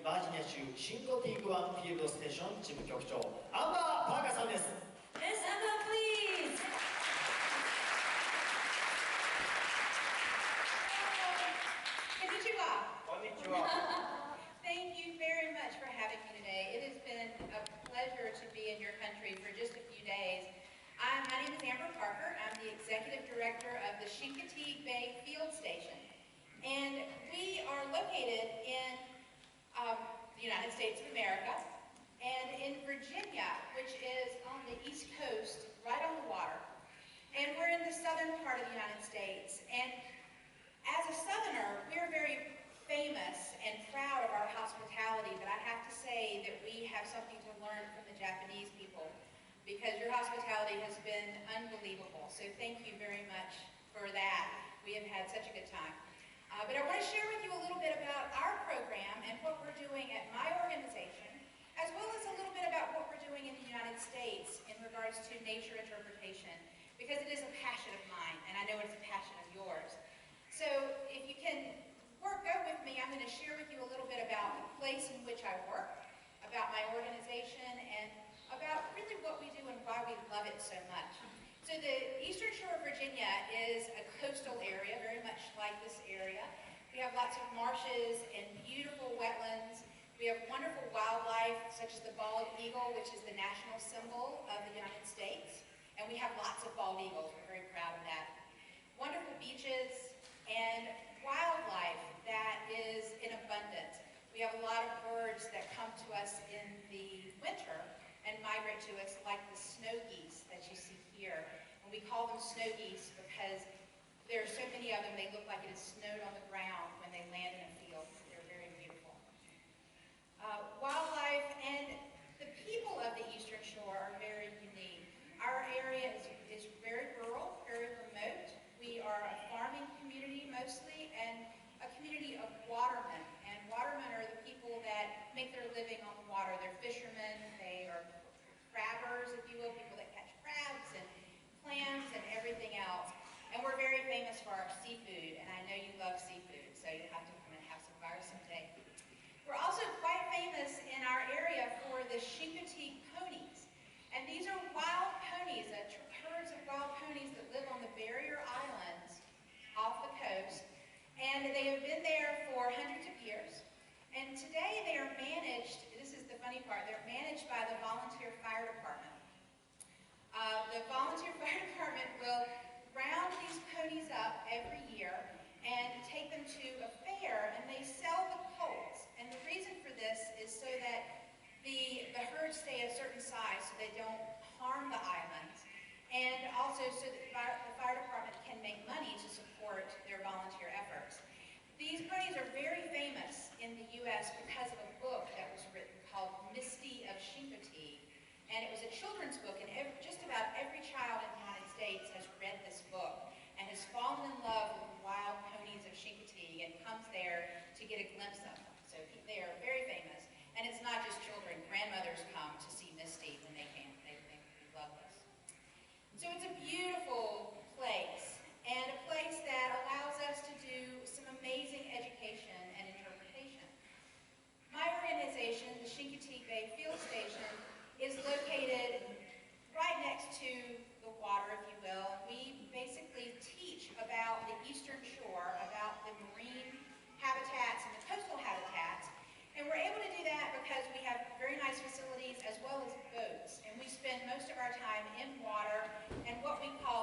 バージニア州シンコティーグワンフィールドステーション事務局長アンバー・パーカーさんです。 Yes, Anna, please. Konnichiwa. Konnichiwa. Thank you very much for having me today. It has been a pleasure to be in your country for just a few days. My name is Amber Parker. I'm the Executive Director of the Chincoteague Bay Field Station. And we are located in the United States of America and in Virginia, which is on the East Coast, right on the water. And we're in the southern part of the United States. And as a Southerner, we're very famous and proud of our hospitality, but I have to say that we have something to learn from the Japanese people, because your hospitality has been unbelievable. So thank you very much for that. We have had such a good time. But I want to share with you a little bit about our program and what we're doing at my organization, as well as a little bit about what we're doing in the United States in regards to nature interpretation, because it is a passion of mine, and I know it's a passion of yours. So if you can go with me, I'm going to share with you a little bit about the place in which I work, about my organization, and about really what we do and why we love it so much. So the Eastern Shore of Virginia is a coastal area, very much like this area. We have lots of marshes and beautiful wetlands. We have wonderful wildlife, such as the bald eagle, which is the national symbol of the United States. And we have lots of bald eagles. We're very proud of that. Wonderful beaches and wildlife that is in abundance. We have a lot of birds that come to us in the winter and migrate to us, like the snow geese that you see here. And we call them snow geese because there are so many of them, they look like it has snowed on the ground when they land in a field. They're very beautiful. Wildlife and the people of the Eastern Shore are very unique. Our area is very rural, very remote. We are a farming community mostly, and a community of watermen. And watermen are the people that make their living on the water. They're fishermen, they are crabbers, if you will, people that catch crabs and clams and everything else. And we're very famous for our seafood, and I know you love seafood, so you'll have to come and have some of ours someday. We're also quite famous in our area for the Chincoteague ponies. And these are wild ponies, herds of wild ponies that live on the barrier islands off the coast. And they have been there for hundreds of years. And today they are managed, this is the funny part, they're managed by the volunteer fire department. The volunteer fire department will round these ponies up every year and take them to a fair, and they sell the colts. And the reason for this is so that the herds stay a certain size so they don't harm the islands, and also so that the fire department can make money to support their volunteer efforts. These ponies are very famous in the U.S. because of a book that was written called Misty of Chincoteague. And it was a children's book, and just about every child in the United States has read this book and has fallen in love with the wild ponies of Chincoteague and comes there to get a glimpse of them. So they are very famous. And it's not just children. Grandmothers come to see Misty when they can. They love this. So it's a beautiful place, and a place that allows us to do some amazing education and interpretation. My organization, the Chincoteague Bay Field Station, is located right next to the water, if you will. We basically teach about the Eastern Shore, about the marine habitats and the coastal habitats. And we're able to do that because we have very nice facilities as well as boats. And we spend most of our time in water and what we call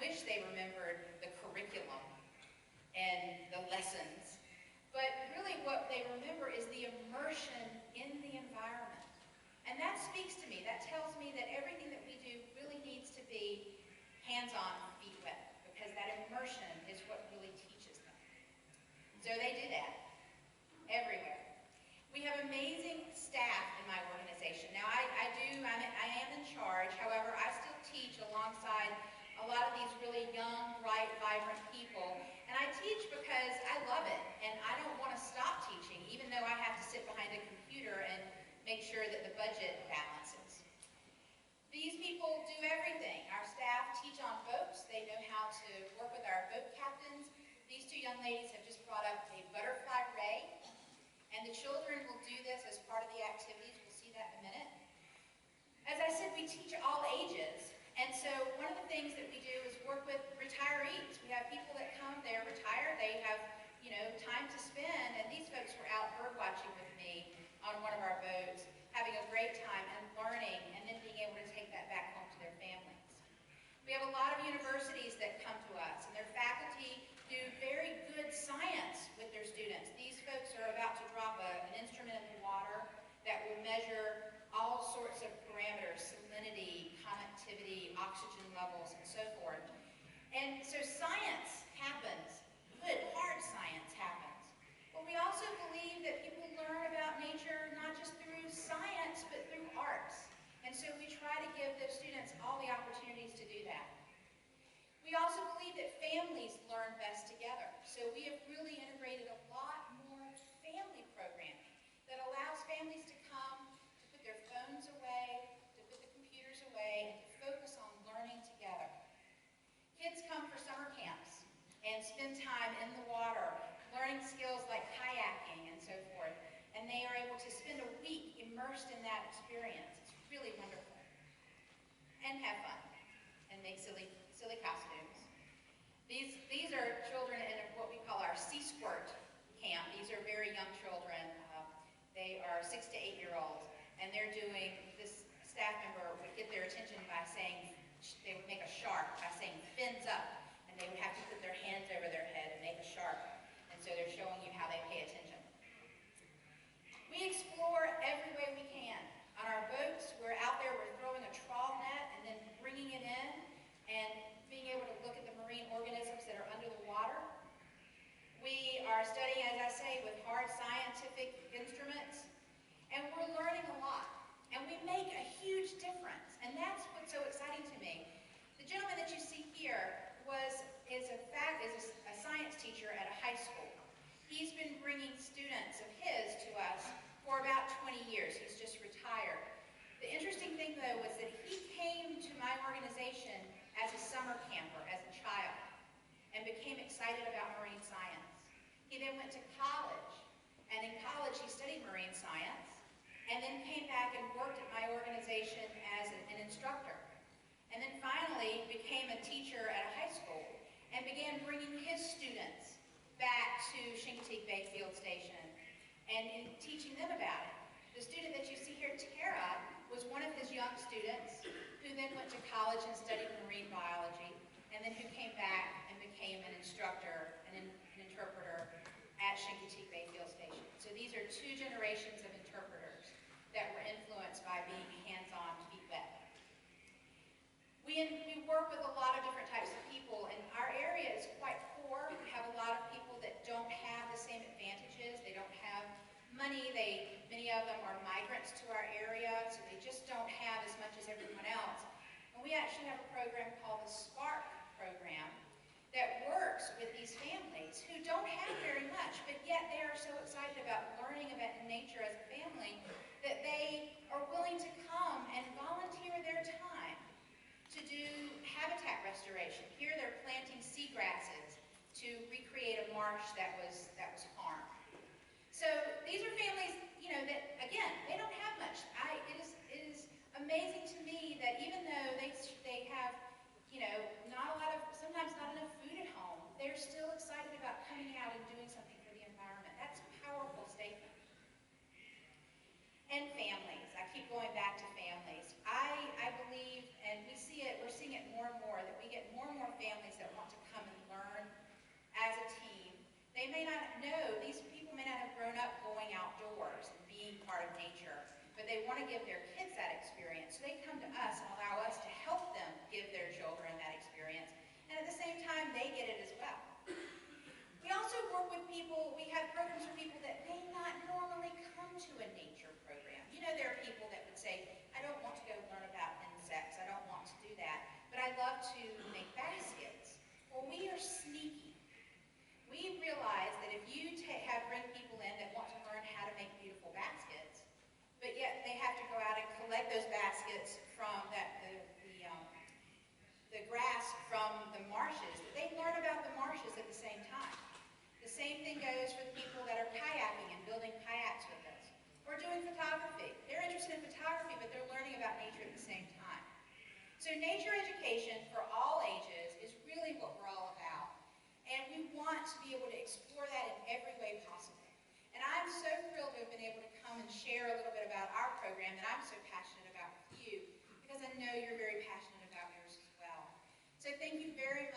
wish they remembered the curriculum and the lessons. But really what they remember is the immersion in the environment. And that speaks to me. That tells me that everything that we do really needs to be hands-on, feet wet, because that immersion is what really teaches them. So they do that everywhere. We have amazing staff in my organization. Now I am in charge. However, I still teach alongside a lot of these really young, bright, vibrant people. And I teach because I love it, and I don't want to stop teaching, even though I have to sit behind a computer and make sure that the budget balances. These people do everything. Our staff teach on boats. They know how to work with our boat captains. These two young ladies have just brought up a butterfly ray, and the children will do this as part of the activities. We'll see that in a minute. As I said, we teach all ages. And so one of the things that we do is work with retirees. We have people that come, they're retired, they have, time to spend, and these folks were out bird watching with me on one of our boats, having a great time and learning, and then being able to take that back home to their families. We have a lot of universities that come to us, and their faculty do very good science with their students. These folks are about to drop an instrument in the water that will measure all sorts of parameters, salinity, conductivity, oxygen levels, and so forth. And so science happens, good, hard science happens. But we also believe that people learn about nature not just through science, but through arts. And so we try to give those students all the opportunities to do that. We also believe that families learn best together. So we have really integrated a lot more family programming that allows families to come, to put their phones away, to put the computers away, and to focus on learning together. Kids come for summer camps and spend time in the water, learning skills like kayaking and so forth. And they are able to spend a week immersed in that experience. It's really wonderful. And have fun. And make silly costumes. These are children in what we call our Sea Squirt camp. These are very young children. They are 6 to 8 year olds. And they're doing, this staff member would get their attention by saying, they would make a shark by saying, fins up. And they would have to put their hands over their head and make a shark. And so they're showing you how they pay attention. We explore every way we can. On our boats, we're out there, we're throwing a trawl net and then bringing it in and being able to look at the marine organisms that are under the water. We are studying, as I say, with hard scientific instruments, and we're learning a lot. And we make a huge difference, and that's what's so exciting to me. The gentleman that you see here is a science teacher at a high school. He's been bringing students of his to us for about 20 years. He's just retired. The interesting thing, though, was that he came to my organization as a summer camper, as a child, and became excited about marine science. He then went to college, and in college he studied marine science, and then came back and worked at my organization as an instructor. And then finally became a teacher at a high school, and began bringing his students back to Chincoteague Bay Field Station and teaching them about it. The student that you see here, Tara, was one of his young students who then went to college and studied marine biology, and then who came back and became an instructor and an interpreter at Chincoteague Bay Field Station. So these are two generations of interpreters that were influenced by being hands-on, feet wet. We work with a lot of different types of people, and our area is quite poor. We have a lot of people that don't have the same advantages. They don't have money. Many of them are migrants to our area, so they just don't have as much as everyone else. And we actually have a program called the Spark program that works with these families who don't have very much, but yet they are so excited about learning about nature as a family that they are willing to come and volunteer their time to do habitat restoration. Here they're planting seagrasses to recreate a marsh that was harmed. So these are families, that again, they don't have much. It is amazing to me that even though they have, sometimes not enough food at home, they're still excited about coming out and doing something for the environment. That's a powerful statement. And families. I keep going back to families. I believe, and we're seeing it more and more, that we get more and more families us and allow us to help them give their children that experience. And at the same time, they get it as well. We also work with people, we have programs for people that may not normally come to a nature program. You know, there are people that would say, I don't want to go learn about insects, I don't want to do that, but I love to make baskets. Well, we are sneaky. We realize that if you bring people in that want to learn how to make beautiful baskets, but yet they have to go out and collect those baskets from the grass from the marshes, that they learn about the marshes at the same time. The same thing goes for the people that are kayaking and building kayaks with us, or doing photography. They're interested in photography, but they're learning about nature at the same time. So nature education for all ages is really what we're all about. And we want to be able to explore that in every way possible. And I'm so thrilled to have been able to come and share a little bit about our program that I'm so passionate about with you, because I know you're very passionate about yours as well. So thank you very